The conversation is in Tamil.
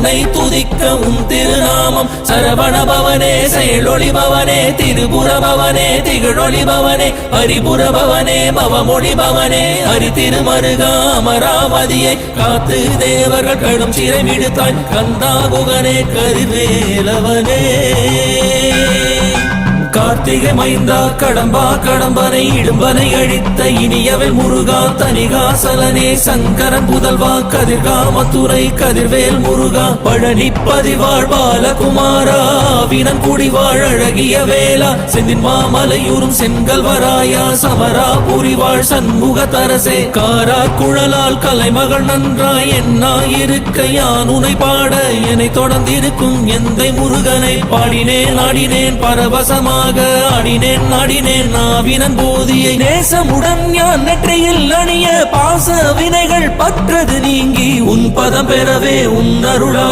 உன்னை துதிக்க உன் திருநாமம். சரவண பவனே செயலொளி பவனே திருபுர பவனே திகழொளி பவனே ஹரிபுர பவனே பவமொழி பவனே ஹரி திருமருகா அமராவதியை காத்து தேவர்கள் கடும் சிறை விடுத்தாய் கந்தா குகனே கருவேலவனே. கார்த்திகை மைந்தா கடம்பா கடம்பனை இடும்பனை அழித்த இனியவள் முருகா தனிகாசலனே சங்கரன் புதல்வா கதிர்காமத்துறை கதிர்வேல் முருகா பழனி பதிவாழ் பாலகுமாரா வினன் குடிவாழ் அழகிய வேலா செந்தின் மாமலையூரும் செங்கல்வராயா சமரா புரிவாழ் சண்முக தரசே காரா குழலால் கலைமகள் நன்றாய் என்னாயிருக்க யான் உனை பாட என்னை தொடர்ந்திருக்கும் எந்தை முருகனை பாடினேன் ஆடினேன் பரவசமா ஆடினேன் நாடினேன் நாவினன் போதியை நேசமுடன் யான் நெற்றியில் அணிய பாச வினைகள் பற்றது நீங்கி உன் பதம் பெறவே உன் அருளா